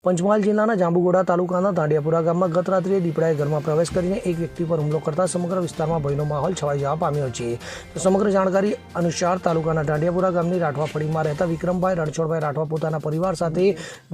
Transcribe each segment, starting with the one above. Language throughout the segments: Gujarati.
પંચમહાલ જિલ્લાના જાંબુઘોડા તાલુકાના ધાંડિયાપુરા ગામમાં ગત રાત્રે દીપડાએ ઘરમાં પ્રવેશ કરીને એક વ્યક્તિ પર હુમલો કરતા સમગ્ર વિસ્તારમાં ભયનો માહોલ છવાઈ જવા પામ્યો છે. તો સમગ્ર જાણકારી અનુસાર તાલુકાના ધાંડિયાપુરા ગામની રાઠવા ફળીમાં રહેતા વિક્રમભાઈ રણછોડભાઈ રાઠવા પોતાના પરિવાર સાથે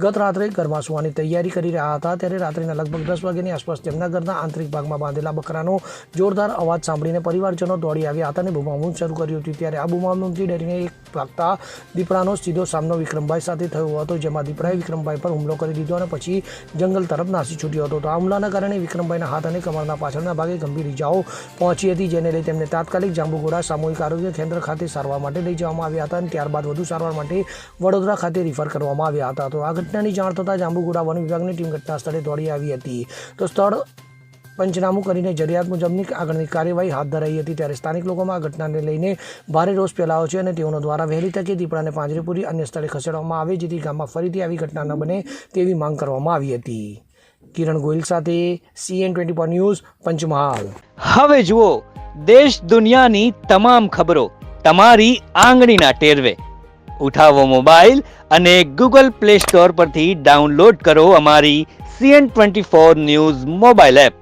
ગત રાત્રે ઘરમાં સૂવાની તૈયારી કરી રહ્યા હતા. ત્યારે રાત્રિના લગભગ 10 વાગ્યાની આસપાસ તેમના ઘરના આંતરિક ભાગમાં બાંધેલા બકરાનો જોરદાર અવાજ સાંભળીને પરિવારજનો દોડી આવ્યા હતા અને બૂમાબૂમ શરૂ કરી હતી. ત્યારે આ બૂમાબૂમથી ડરીને એક ભાગતા દીપડાનો સીધો સામનો વિક્રમભાઈ સાથે થયો હતો, જેમાં દીપડાએ વિક્રમભાઈ પર હુમલો કરી દીધો અને પછી જંગલ તરફ નાસી છૂટ્યો હતો. તો આ હુમલાના કારણે વિક્રમભાઈના હાથ અને કમરના પાછળના ભાગે ગંભીર ઇજાઓ પહોંચી હતી, જેને લઈ તેમને તાત્કાલિક જાંબુઘોડા સામૂહિક આરોગ્ય કેન્દ્ર ખાતે સારવાર માટે લઈ જવામાં આવ્યા હતા અને ત્યારબાદ વધુ સારવાર માટે વડોદરા ખાતે રિફર કરવામાં આવ્યા હતા. તો આ ઘટનાની જાણ થતાં જાંબુઘોડા વન વિભાગની ટીમ ઘટના સ્થળે દોડી આવી હતી. તો સ્થળ પંચનામું કરીને જરૂરિયાત મુજબની આગળની કાર્યવાહી હાથ ધરાઈ હતી. ત્યારે સ્થાનિક લોકોમાં આ ઘટનાને લઈને ભારે રોષ ફેલાયો છે અને તેઓનો દ્વારા વહેલી તકે દીપડાને પાંજરે પૂરી અન્ય સ્થળે ખસેડવામાં આવે, જેથી ગામમાં ફરીથી આવી ઘટના ન બને તેવી માંગ કરવામાં આવી હતી. કિરણ ગોયલ સાથે CN24 ન્યૂઝ, પંચમહાલ. હવે જુઓ દેશ દુનિયાની તમામ ખબરો તમારી આંગળીના ટેરવે. ઉઠાવો મોબાઈલ અને Google Play Store પરથી ડાઉનલોડ કરો અમારી CN24 ન્યૂઝ મોબાઈલ એપ.